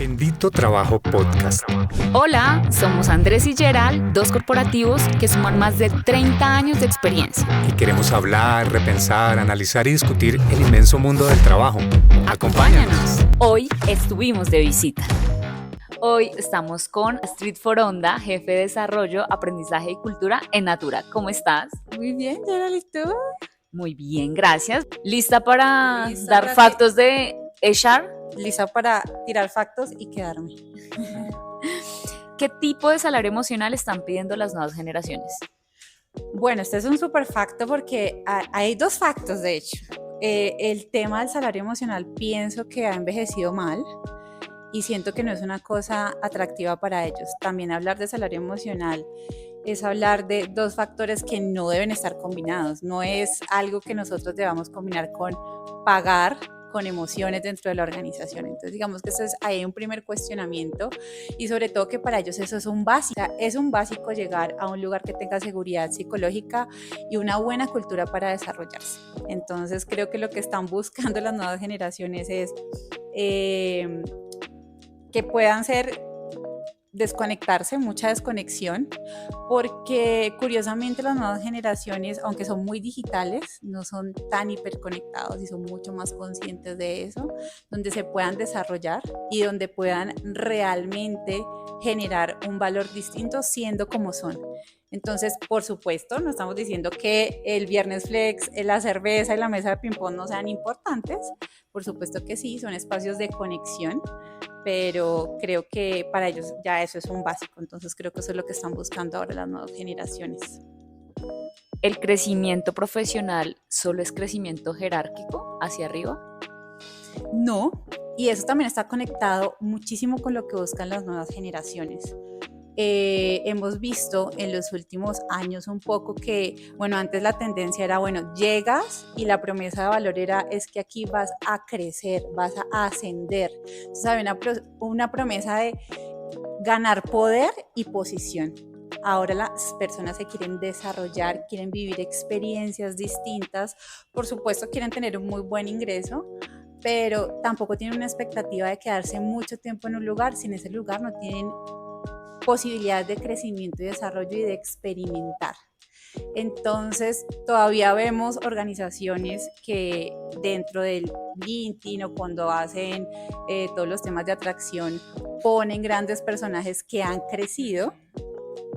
Bendito Trabajo Podcast. Hola, somos Andrés y Gerald, dos corporativos que suman más de 30 años de experiencia. Y queremos hablar, repensar, analizar y discutir el inmenso mundo del trabajo. Acompáñanos. Hoy estuvimos de visita. Hoy estamos con Astrid Foronda, jefe de desarrollo, aprendizaje y cultura en Natura. ¿Cómo estás? Muy bien, Gerald, ¿y tú? Muy bien, gracias. ¿Lista para Lista dar para factos de HR? Lista para tirar factos y quedarme. ¿Qué tipo de salario emocional están pidiendo las nuevas generaciones? Bueno, este es un súper facto porque hay dos factos, de hecho. El tema del salario emocional pienso que ha envejecido mal y siento que no es una cosa atractiva para ellos. También hablar de salario emocional es hablar de dos factores que no deben estar combinados. No es algo que nosotros debamos combinar con pagar con emociones dentro de la organización. Entonces digamos que eso es ahí un primer cuestionamiento y sobre todo que para ellos eso es un básico. Es un básico llegar a un lugar que tenga seguridad psicológica y una buena cultura para desarrollarse. Entonces creo que lo que están buscando las nuevas generaciones es que puedan desconectarse, mucha desconexión, porque curiosamente las nuevas generaciones, aunque son muy digitales, no son tan hiperconectados y son mucho más conscientes de eso, donde se puedan desarrollar y donde puedan realmente generar un valor distinto siendo como son. Entonces, por supuesto, no estamos diciendo que el viernes flex, la cerveza y la mesa de ping-pong no sean importantes, por supuesto que sí, son espacios de conexión, pero creo que para ellos ya eso es un básico, entonces creo que eso es lo que están buscando ahora las nuevas generaciones. ¿El crecimiento profesional solo es crecimiento jerárquico hacia arriba? No, y eso también está conectado muchísimo con lo que buscan las nuevas generaciones. Hemos visto en los últimos años un poco que, bueno, antes la tendencia era, bueno, llegas y la promesa de valor es que aquí vas a crecer, vas a ascender. Entonces había una promesa de ganar poder y posición. Ahora las personas se quieren desarrollar, quieren vivir experiencias distintas, por supuesto quieren tener un muy buen ingreso, pero tampoco tienen una expectativa de quedarse mucho tiempo en un lugar, si en ese lugar no tienen posibilidades de crecimiento y desarrollo y de experimentar. Entonces, todavía vemos organizaciones que dentro del LinkedIn o cuando hacen todos los temas de atracción, ponen grandes personajes que han crecido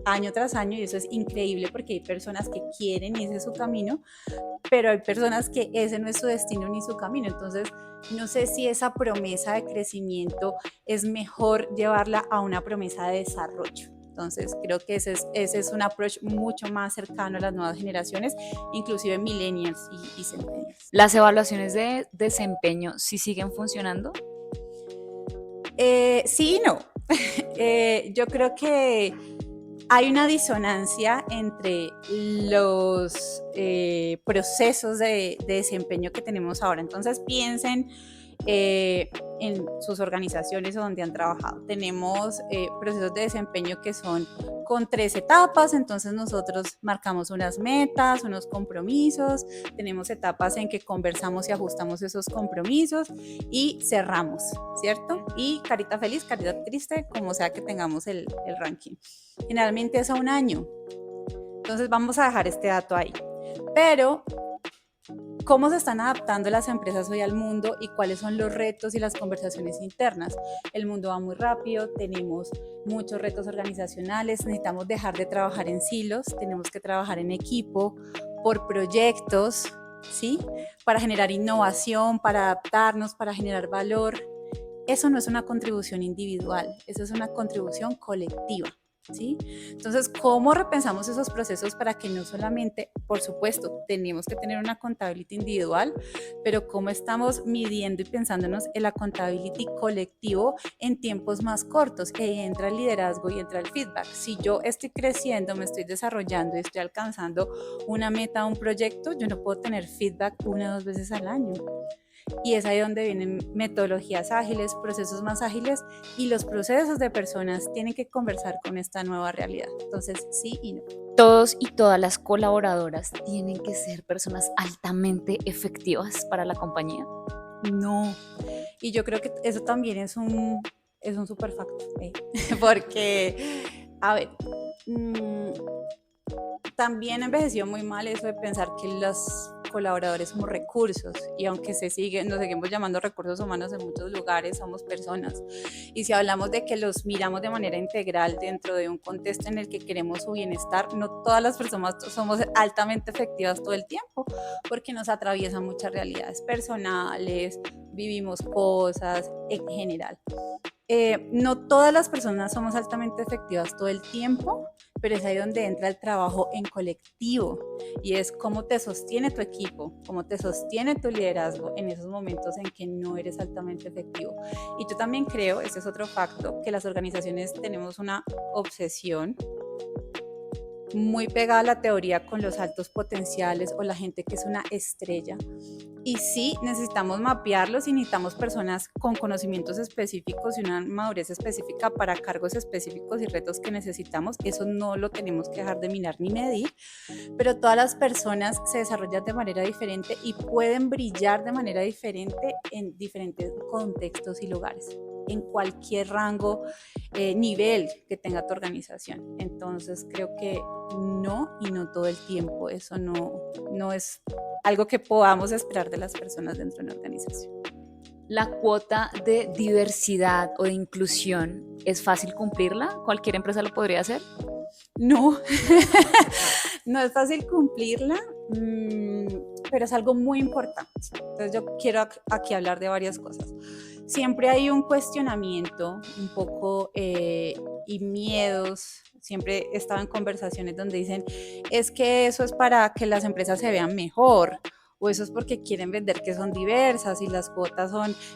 año tras año y eso es increíble porque hay personas que quieren y ese es su camino, pero hay personas que ese no es su destino ni su camino. Entonces, no sé si esa promesa de crecimiento es mejor llevarla a una promesa de desarrollo. Entonces, creo que ese es un approach mucho más cercano a las nuevas generaciones, inclusive millennials y centennials. ¿Las evaluaciones de desempeño sí siguen funcionando? Sí y no. Yo creo que hay una disonancia entre los procesos de desempeño que tenemos ahora. Entonces piensen en sus organizaciones o donde han trabajado. Tenemos procesos de desempeño que son con 3 etapas, entonces nosotros marcamos unas metas, unos compromisos, tenemos etapas en que conversamos y ajustamos esos compromisos y cerramos, ¿cierto? Y carita feliz, carita triste, como sea que tengamos el ranking. Generalmente es a un año, entonces vamos a dejar este dato ahí. Pero ¿cómo se están adaptando las empresas hoy al mundo y cuáles son los retos y las conversaciones internas? El mundo va muy rápido, tenemos muchos retos organizacionales, necesitamos dejar de trabajar en silos, tenemos que trabajar en equipo, por proyectos, ¿sí? Para generar innovación, para adaptarnos, para generar valor. Eso no es una contribución individual, eso es una contribución colectiva. ¿Sí? Entonces, ¿cómo repensamos esos procesos para que no solamente, por supuesto, tenemos que tener una accountability individual, pero cómo estamos midiendo y pensándonos el accountability colectivo en tiempos más cortos? Entra el liderazgo y entra el feedback. Si yo estoy creciendo, me estoy desarrollando y estoy alcanzando una meta, un proyecto, yo no puedo tener feedback 1 o 2 veces al año. Y es ahí donde vienen metodologías ágiles, procesos más ágiles y los procesos de personas tienen que conversar con esta nueva realidad. Entonces, sí y no. Todos y todas las colaboradoras tienen que ser personas altamente efectivas para la compañía. No. Y yo creo que eso también es es un super facto, porque, a ver, también envejeció muy mal eso de pensar que los colaboradores somos recursos, y aunque nos seguimos llamando recursos humanos en muchos lugares, somos personas. Y si hablamos de que los miramos de manera integral dentro de un contexto en el que queremos su bienestar, no todas las personas somos altamente efectivas todo el tiempo, porque nos atraviesan muchas realidades personales, vivimos cosas en general. No todas las personas somos altamente efectivas todo el tiempo, pero es ahí donde entra el trabajo en colectivo, y es cómo te sostiene tu equipo, cómo te sostiene tu liderazgo en esos momentos en que no eres altamente efectivo. Y yo también creo, ese es otro facto, que las organizaciones tenemos una obsesión muy pegada a la teoría con los altos potenciales o la gente que es una estrella. Y sí, necesitamos mapearlos y necesitamos personas con conocimientos específicos y una madurez específica para cargos específicos y retos que necesitamos. Eso no lo tenemos que dejar de mirar ni medir, pero todas las personas se desarrollan de manera diferente y pueden brillar de manera diferente en diferentes contextos y lugares, en cualquier rango, nivel que tenga tu organización. Entonces creo que no, y no todo el tiempo. Eso no es algo que podamos esperar de las personas dentro de una organización. ¿La cuota de diversidad o de inclusión es fácil cumplirla? ¿Cualquier empresa lo podría hacer? No, no es fácil cumplirla, pero es algo muy importante. Entonces yo quiero aquí hablar de varias cosas. Siempre hay un cuestionamiento un poco y miedos. Siempre he estado en conversaciones donde dicen, es que eso es para que las empresas se vean mejor, o eso es porque quieren vender que son diversas, y las cuotas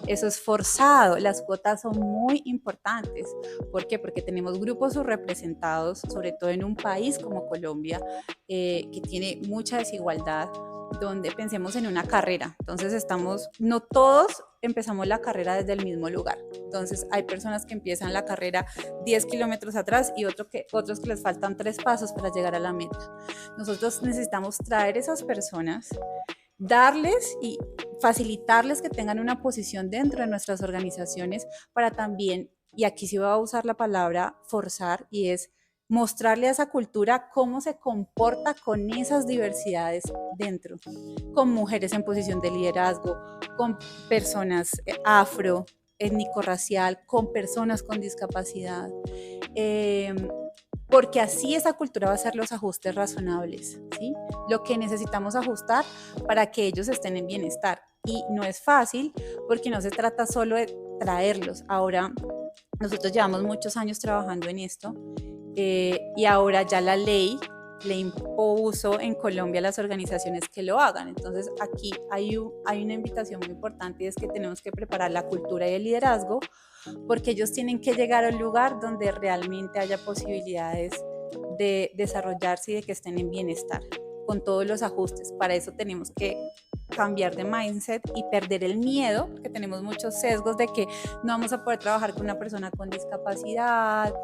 eso es forzado. Las cuotas son muy importantes. ¿Por qué? Porque tenemos grupos subrepresentados, sobre todo en un país como Colombia, que tiene mucha desigualdad, donde pensemos en una carrera. Entonces no todos empezamos la carrera desde el mismo lugar. Entonces hay personas que empiezan la carrera 10 kilómetros atrás y otros que les faltan 3 pasos para llegar a la meta. Nosotros necesitamos traer esas personas, darles y facilitarles que tengan una posición dentro de nuestras organizaciones, para también, y aquí sí voy a usar la palabra forzar, y es mostrarle a esa cultura cómo se comporta con esas diversidades dentro, con mujeres en posición de liderazgo, con personas afro, étnico-racial, con personas con discapacidad, porque así esa cultura va a hacer los ajustes razonables, ¿sí? Lo que necesitamos ajustar para que ellos estén en bienestar. Y no es fácil, porque no se trata solo de traerlos. Ahora, nosotros llevamos muchos años trabajando en esto, y ahora ya la ley le impuso en Colombia a las organizaciones que lo hagan. Entonces aquí hay una invitación muy importante, y es que tenemos que preparar la cultura y el liderazgo, porque ellos tienen que llegar a un lugar donde realmente haya posibilidades de desarrollarse y de que estén en bienestar, con todos los ajustes. Para eso tenemos que cambiar de mindset y perder el miedo, porque tenemos muchos sesgos de que no vamos a poder trabajar con una persona con discapacidad.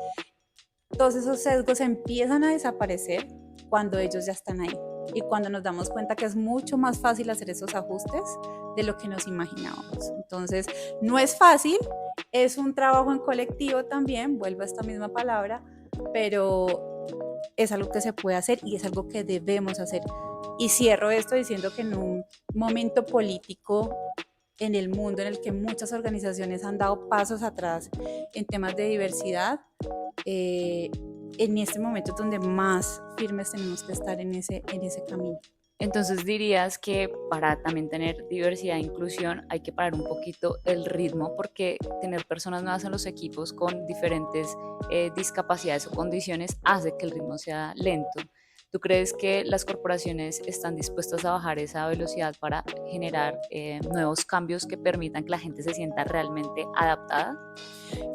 Todos esos sesgos empiezan a desaparecer cuando ellos ya están ahí, y cuando nos damos cuenta que es mucho más fácil hacer esos ajustes de lo que nos imaginábamos. Entonces, no es fácil, es un trabajo en colectivo también, vuelvo a esta misma palabra, pero es algo que se puede hacer y es algo que debemos hacer. Y cierro esto diciendo que en un momento político en el mundo en el que muchas organizaciones han dado pasos atrás en temas de diversidad, en este momento es donde más firmes tenemos que estar en ese camino. Entonces dirías que para también tener diversidad e inclusión hay que parar un poquito el ritmo, porque tener personas nuevas en los equipos con diferentes discapacidades o condiciones hace que el ritmo sea lento. ¿Tú crees que las corporaciones están dispuestas a bajar esa velocidad para generar nuevos cambios que permitan que la gente se sienta realmente adaptada?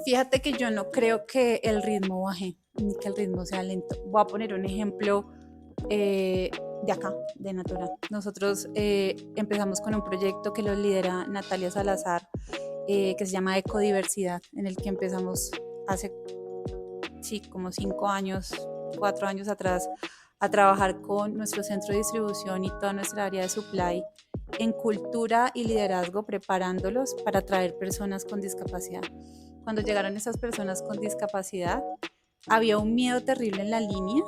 Fíjate que yo no creo que el ritmo baje ni que el ritmo sea lento. Voy a poner un ejemplo de acá, de Natura. Nosotros empezamos con un proyecto que lo lidera Natalia Salazar, que se llama Ecodiversidad, en el que empezamos hace como 5 años, 4 años atrás, a trabajar con nuestro centro de distribución y toda nuestra área de supply en cultura y liderazgo, preparándolos para traer personas con discapacidad. cuando llegaron esas personas con discapacidad, había un miedo terrible en la línea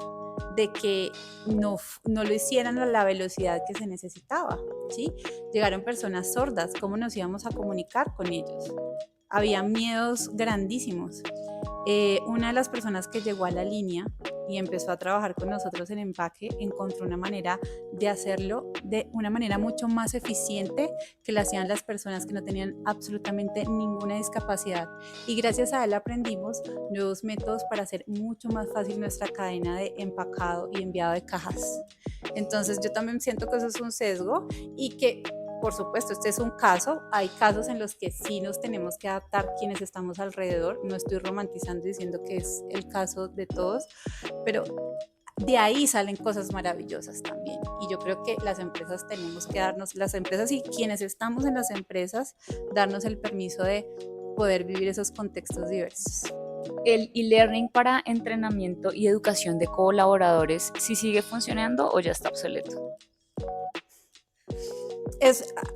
de que no lo hicieran a la velocidad que se necesitaba, ¿sí? Llegaron personas sordas, ¿cómo nos íbamos a comunicar con ellos? Había miedos grandísimos. Una de las personas que llegó a la línea y empezó a trabajar con nosotros en empaque encontró una manera de hacerlo de una manera mucho más eficiente que la hacían las personas que no tenían absolutamente ninguna discapacidad, y gracias a él aprendimos nuevos métodos para hacer mucho más fácil nuestra cadena de empacado y enviado de cajas. Entonces yo también siento que eso es un sesgo y que, por supuesto, este es un caso. Hay casos en los que sí nos tenemos que adaptar quienes estamos alrededor. No estoy romantizando diciendo que es el caso de todos, pero de ahí salen cosas maravillosas también. Y yo creo que las empresas tenemos que darnos, las empresas y quienes estamos en las empresas, darnos el permiso de poder vivir esos contextos diversos. ¿El e-learning para entrenamiento y educación de colaboradores sí sigue funcionando o ya está obsoleto?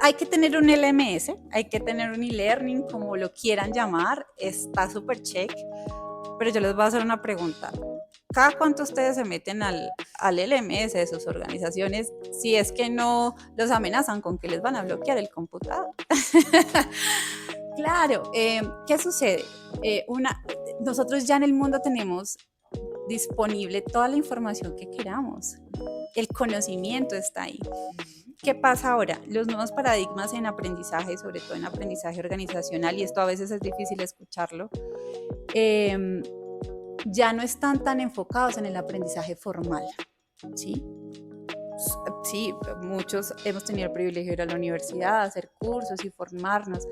Hay que tener un LMS, hay que tener un e-learning, como lo quieran llamar, está súper check, pero yo les voy a hacer una pregunta. ¿Cada cuánto ustedes se meten al LMS de sus organizaciones si es que no los amenazan con que les van a bloquear el computador? Claro, ¿qué sucede? Nosotros ya en el mundo tenemos disponible toda la información que queramos. El conocimiento está ahí. ¿Qué pasa ahora? Los nuevos paradigmas en aprendizaje, sobre todo en aprendizaje organizacional, y esto a veces es difícil escucharlo, ya no están tan enfocados en el aprendizaje formal, ¿sí? Sí, muchos hemos tenido el privilegio de ir a la universidad, hacer cursos y formarnos.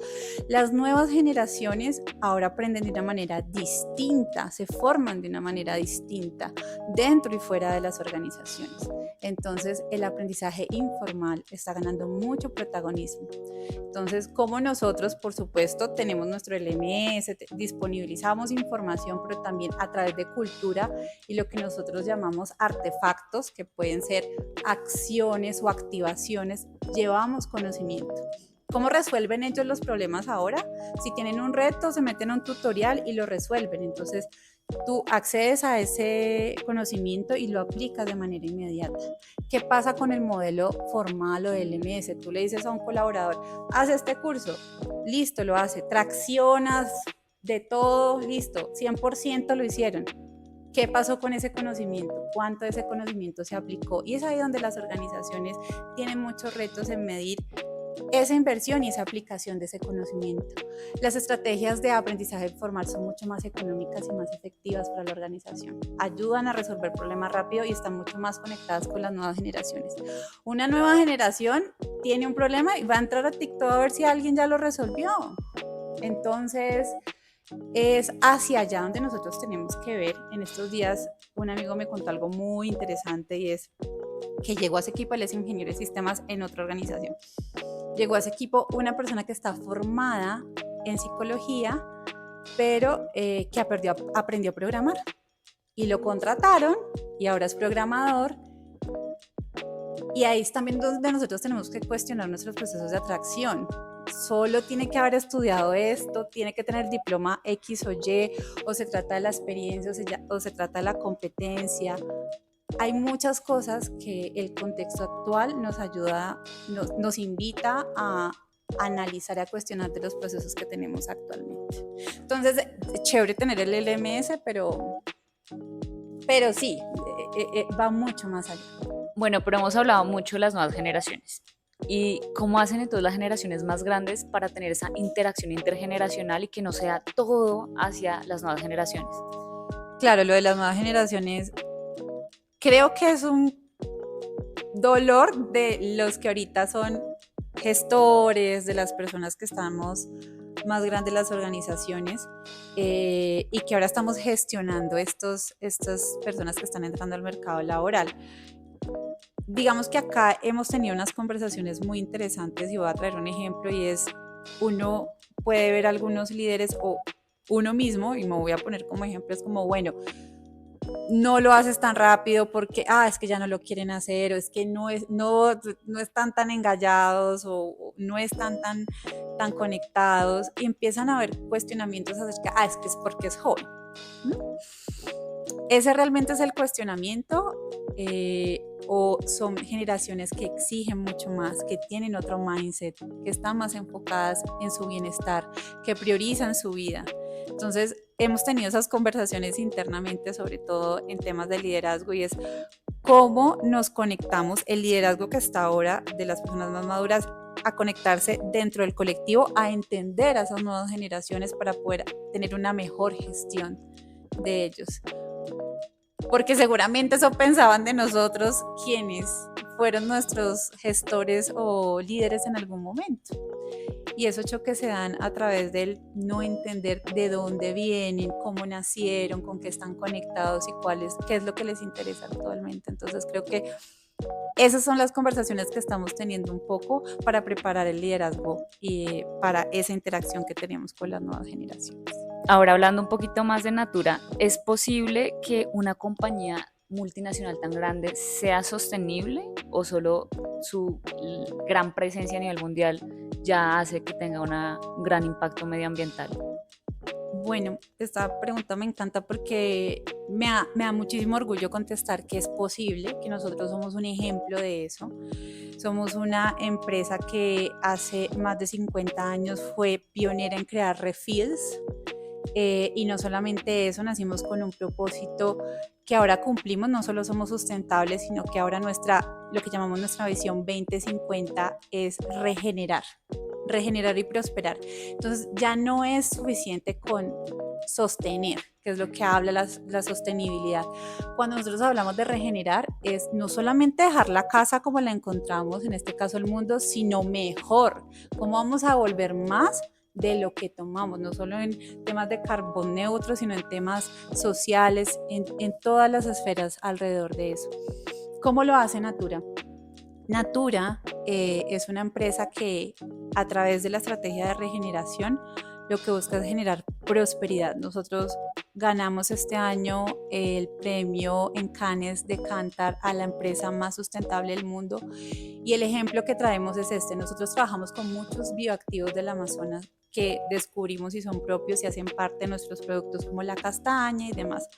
Las nuevas generaciones ahora aprenden de una manera distinta, se forman de una manera distinta dentro y fuera de las organizaciones. Entonces, el aprendizaje informal está ganando mucho protagonismo. Entonces, como nosotros, por supuesto, tenemos nuestro LMS, disponibilizamos información, pero también a través de cultura y lo que nosotros llamamos artefactos, que pueden ser acciones o activaciones, llevamos conocimiento. ¿Cómo resuelven ellos los problemas ahora? Si tienen un reto, se meten a un tutorial y lo resuelven. Entonces, tú accedes a ese conocimiento y lo aplicas de manera inmediata. ¿Qué pasa con el modelo formal o de LMS? Tú le dices a un colaborador, haz este curso, listo, lo hace, traccionas de todo, listo, 100% lo hicieron. ¿Qué pasó con ese conocimiento? ¿Cuánto de ese conocimiento se aplicó? Y es ahí donde las organizaciones tienen muchos retos en medir esa inversión y esa aplicación de ese conocimiento. Las estrategias de aprendizaje formal son mucho más económicas y más efectivas para la organización. Ayudan a resolver problemas rápido y están mucho más conectadas con las nuevas generaciones. Una nueva generación tiene un problema y va a entrar a TikTok a ver si alguien ya lo resolvió. Entonces, es hacia allá donde nosotros tenemos que ver. En estos días, un amigo me contó algo muy interesante y es que llegó a ese equipo, él es ingeniero de sistemas en otra organización. Llegó a ese equipo una persona que está formada en psicología, pero que aprendió a programar. Y lo contrataron y ahora es programador. Y ahí es también donde nosotros tenemos que cuestionar nuestros procesos de atracción. Solo tiene que haber estudiado esto, tiene que tener diploma X o Y, o se trata de la experiencia, o se trata de la competencia. Hay muchas cosas que el contexto actual nos ayuda, nos invita a analizar y a cuestionar de los procesos que tenemos actualmente. Entonces, es chévere tener el LMS, pero sí, va mucho más allá. Bueno, pero hemos hablado mucho de las nuevas generaciones. ¿Y cómo hacen entonces las generaciones más grandes para tener esa interacción intergeneracional y que no sea todo hacia las nuevas generaciones? Claro, lo de las nuevas generaciones creo que es un dolor de los que ahorita son gestores, de las personas que estamos más grandes de las organizaciones y que ahora estamos gestionando estas personas que están entrando al mercado laboral. Digamos que acá hemos tenido unas conversaciones muy interesantes y voy a traer un ejemplo y es, uno puede ver algunos líderes o uno mismo, y me voy a poner como ejemplo, es como, bueno, no lo haces tan rápido porque, es que ya no lo quieren hacer, o es que no están tan engallados, o no están tan conectados, y empiezan a haber cuestionamientos acerca, es que es porque es joven. ¿Ese realmente es el cuestionamiento? ¿O son generaciones que exigen mucho más, que tienen otro mindset, que están más enfocadas en su bienestar, que priorizan su vida? Entonces, hemos tenido esas conversaciones internamente, sobre todo en temas de liderazgo, y es cómo nos conectamos, el liderazgo que está ahora de las personas más maduras, a conectarse dentro del colectivo, a entender a esas nuevas generaciones para poder tener una mejor gestión de ellos. Porque seguramente eso pensaban de nosotros quienes fueron nuestros gestores o líderes en algún momento. Y esos choques se dan a través del no entender de dónde vienen, cómo nacieron, con qué están conectados y qué es lo que les interesa actualmente. Entonces creo que esas son las conversaciones que estamos teniendo un poco para preparar el liderazgo y para esa interacción que tenemos con las nuevas generaciones. Ahora, hablando un poquito más de Natura, ¿es posible que una compañía multinacional tan grande sea sostenible, o solo su gran presencia a nivel mundial ya hace que tenga un gran impacto medioambiental? Bueno, esta pregunta me encanta porque me da muchísimo orgullo contestar que es posible, que nosotros somos un ejemplo de eso. Somos una empresa que hace más de 50 años fue pionera en crear refills. Y no solamente eso, nacimos con un propósito que ahora cumplimos. No solo somos sustentables, sino que ahora lo que llamamos nuestra visión 2050 es regenerar y prosperar. Entonces ya no es suficiente con sostener, que es lo que habla la sostenibilidad. Cuando nosotros hablamos de regenerar, es no solamente dejar la casa como la encontramos, en este caso el mundo, sino mejor. ¿Cómo vamos a volver más de lo que tomamos? No solo en temas de carbón neutro, sino en temas sociales, en todas las esferas alrededor de eso. ¿Cómo lo hace Natura? Natura es una empresa que, a través de la estrategia de regeneración, lo que busca es generar prosperidad. Nosotros ganamos este año el premio en Cannes de Kantar a la empresa más sustentable del mundo, y el ejemplo que traemos es este. Nosotros trabajamos con muchos bioactivos del Amazonas que descubrimos y son propios y hacen parte de nuestros productos, como la castaña y demás.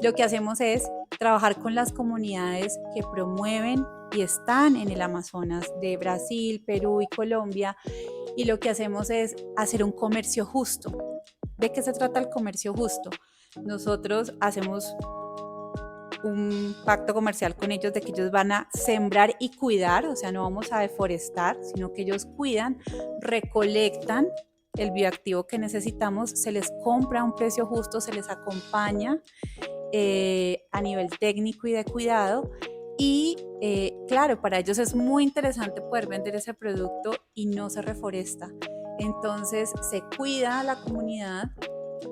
Lo que hacemos es trabajar con las comunidades que promueven y están en el Amazonas de Brasil, Perú y Colombia, y lo que hacemos es hacer un comercio justo. ¿De qué se trata el comercio justo? Nosotros hacemos un pacto comercial con ellos de que ellos van a sembrar y cuidar, o sea, no vamos a deforestar, sino que ellos cuidan, recolectan el bioactivo que necesitamos, se les compra a un precio justo, se les acompaña a nivel técnico y de cuidado. Y claro, para ellos es muy interesante poder vender ese producto y no se reforesta. Entonces se cuida la comunidad,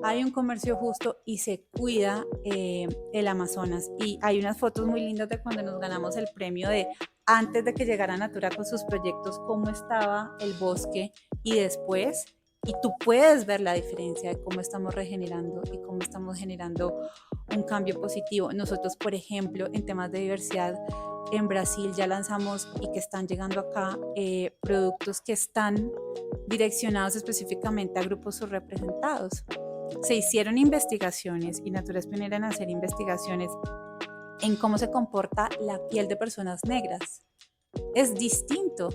hay un comercio justo y se cuida el Amazonas. Y hay unas fotos muy lindas de cuando nos ganamos el premio, de antes de que llegara Natura con sus proyectos, cómo estaba el bosque y después. Y tú puedes ver la diferencia de cómo estamos regenerando y cómo estamos generando un cambio positivo. Nosotros, por ejemplo, en temas de diversidad, en Brasil ya lanzamos, y que están llegando acá, productos que están direccionados específicamente a grupos subrepresentados. Se hicieron investigaciones, y Natura es pionera en hacer investigaciones en cómo se comporta la piel de personas negras. Es distinto.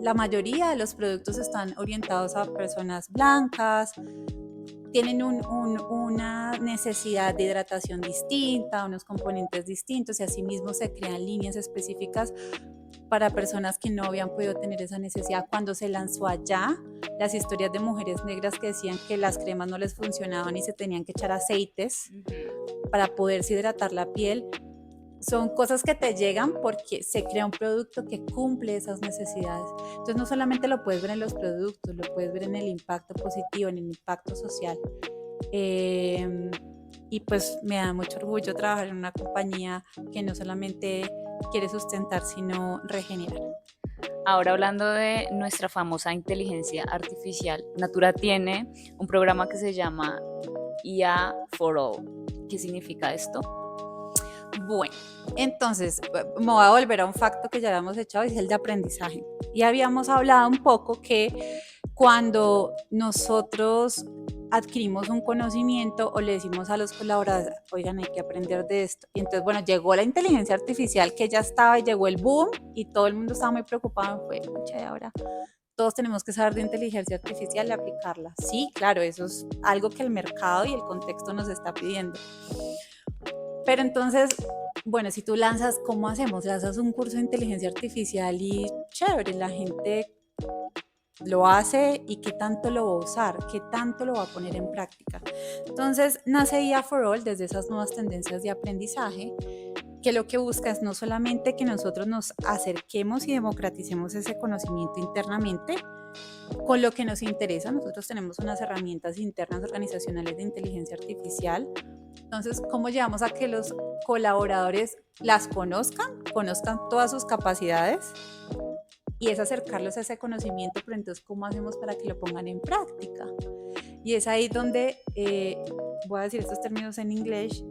La mayoría de los productos están orientados a personas blancas, tienen una necesidad de hidratación distinta, unos componentes distintos, y asimismo se crean líneas específicas para personas que no habían podido tener esa necesidad. Cuando se lanzó allá, las historias de mujeres negras que decían que las cremas no les funcionaban y se tenían que echar aceites para poderse hidratar la piel, son cosas que te llegan porque se crea un producto que cumple esas necesidades. Entonces no solamente lo puedes ver en los productos, lo puedes ver en el impacto positivo, en el impacto social. Y pues me da mucho orgullo trabajar en una compañía que no solamente quiere sustentar, sino regenerar. Ahora, hablando de nuestra famosa inteligencia artificial, Natura tiene un programa que se llama IA for All. ¿Qué significa esto? Bueno, entonces me voy a volver a un facto que ya habíamos echado, y es el de aprendizaje. Y habíamos hablado un poco que cuando nosotros adquirimos un conocimiento o le decimos a los colaboradores, oigan, hay que aprender de esto. Y entonces, bueno, llegó la inteligencia artificial que ya estaba y llegó el boom y todo el mundo estaba muy preocupado. Fue, pucha, y ahora todos tenemos que saber de inteligencia artificial y aplicarla. Sí, claro, eso es algo que el mercado y el contexto nos está pidiendo. Pero entonces, bueno, si tú lanzas, ¿cómo hacemos? Lanzas un curso de inteligencia artificial y chévere, la gente lo hace y qué tanto lo va a usar, qué tanto lo va a poner en práctica. Entonces nace IA for All desde esas nuevas tendencias de aprendizaje, que lo que busca es no solamente que nosotros nos acerquemos y democraticemos ese conocimiento internamente con lo que nos interesa. Nosotros tenemos unas herramientas internas organizacionales de inteligencia artificial. Entonces, ¿cómo llevamos a que los colaboradores las conozcan todas sus capacidades? Y es acercarlos a ese conocimiento, pero entonces, ¿cómo hacemos para que lo pongan en práctica? Y es ahí donde, voy a decir estos términos en inglés,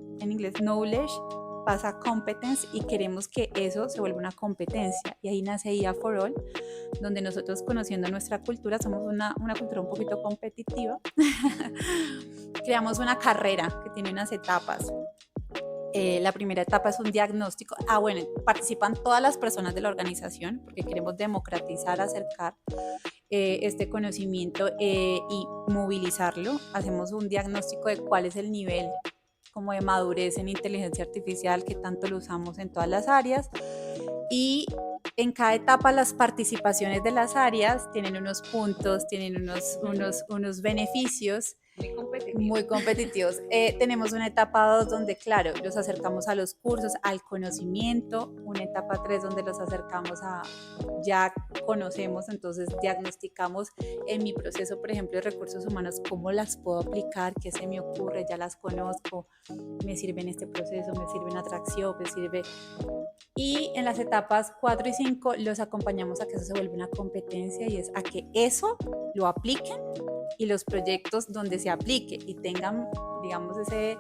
knowledge pasa a competence, y queremos que eso se vuelva una competencia. Y ahí nace IA for All, donde nosotros, conociendo nuestra cultura, somos una cultura un poquito competitiva, creamos una carrera que tiene unas etapas. La primera etapa es un diagnóstico. Bueno, participan todas las personas de la organización porque queremos democratizar, acercar este conocimiento y movilizarlo. Hacemos un diagnóstico de cuál es el nivel como de madurez en inteligencia artificial, que tanto lo usamos en todas las áreas, y en cada etapa las participaciones de las áreas tienen unos puntos, tienen unos beneficios muy competitivos. Tenemos una etapa 2 donde, claro, los acercamos a los cursos, al conocimiento. Una etapa 3 donde los acercamos a, ya conocemos, entonces diagnosticamos en mi proceso, por ejemplo, de recursos humanos, cómo las puedo aplicar, qué se me ocurre, ya las conozco, me sirve en este proceso, me sirve en atracción, me sirve. Y en las etapas 4 y 5 los acompañamos a que eso se vuelva una competencia, y es a que eso lo apliquen, y los proyectos donde se aplique y tengan, digamos, ese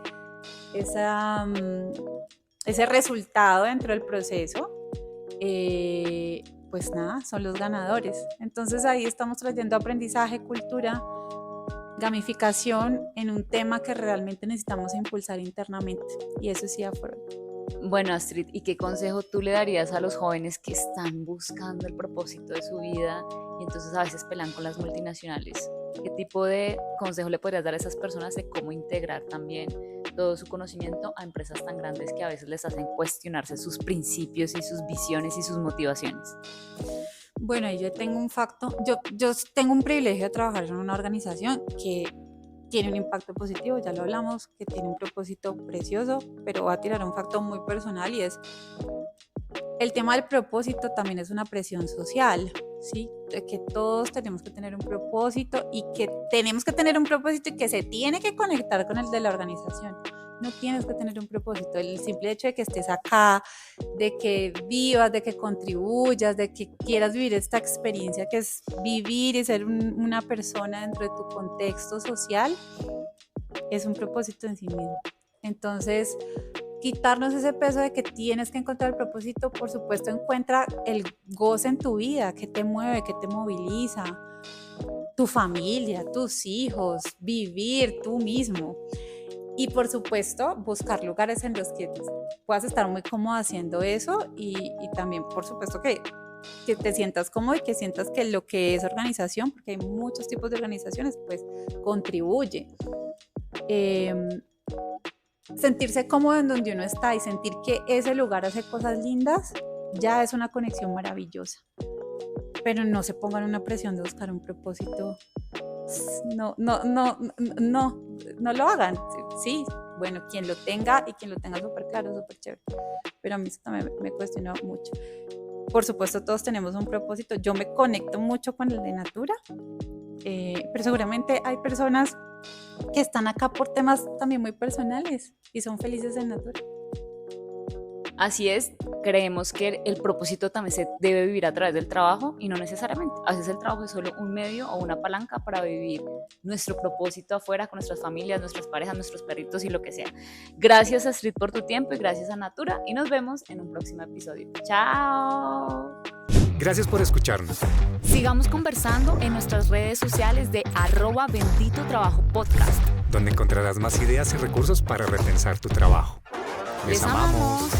resultado dentro del proceso, pues nada, son los ganadores. Entonces ahí estamos trayendo aprendizaje, cultura, gamificación en un tema que realmente necesitamos impulsar internamente, y eso sí afuera. Bueno, Astrid, ¿y qué consejo tú le darías a los jóvenes que están buscando el propósito de su vida y entonces a veces pelean con las multinacionales? ¿Qué tipo de consejo le podrías dar a esas personas de cómo integrar también todo su conocimiento a empresas tan grandes que a veces les hacen cuestionarse sus principios y sus visiones y sus motivaciones? Bueno, yo tengo un facto, yo tengo un privilegio de trabajar en una organización que tiene un impacto positivo, ya lo hablamos, que tiene un propósito precioso, pero va a tirar un facto muy personal, y es el tema del propósito. También es una presión social, ¿sí? De que todos tenemos que tener un propósito, y que tenemos que tener un propósito y que se tiene que conectar con el de la organización. No tienes que tener un propósito. El simple hecho de que estés acá, de que vivas, de que contribuyas, de que quieras vivir esta experiencia que es vivir y ser una persona dentro de tu contexto social, es un propósito en sí mismo. Entonces, quitarnos ese peso de que tienes que encontrar el propósito. Por supuesto, encuentra el goce en tu vida, que te mueve, que te moviliza, tu familia, tus hijos, vivir tú mismo. Y por supuesto, buscar lugares en los que puedas estar muy cómodo haciendo eso, y también, por supuesto, que te sientas cómodo y que sientas que lo que es organización, porque hay muchos tipos de organizaciones, pues contribuye. Sentirse cómodo en donde uno está y sentir que ese lugar hace cosas lindas, ya es una conexión maravillosa. Pero no se pongan una presión de buscar un propósito. No lo hagan. Sí, bueno, quien lo tenga y quien lo tenga súper claro, súper chévere. Pero a mí eso también me cuestionó mucho. Por supuesto, todos tenemos un propósito. Yo me conecto mucho con el de Natura, pero seguramente hay personas que están acá por temas también muy personales y son felices en Natura. Así es, creemos que el propósito también se debe vivir a través del trabajo y no necesariamente. A veces el trabajo es solo un medio o una palanca para vivir nuestro propósito afuera con nuestras familias, nuestras parejas, nuestros perritos y lo que sea. Gracias a Astrid por tu tiempo y gracias a Natura y nos vemos en un próximo episodio. ¡Chao! Gracias por escucharnos. Sigamos conversando en nuestras redes sociales de @benditotrabajopodcast, donde encontrarás más ideas y recursos para repensar tu trabajo. Les amamos.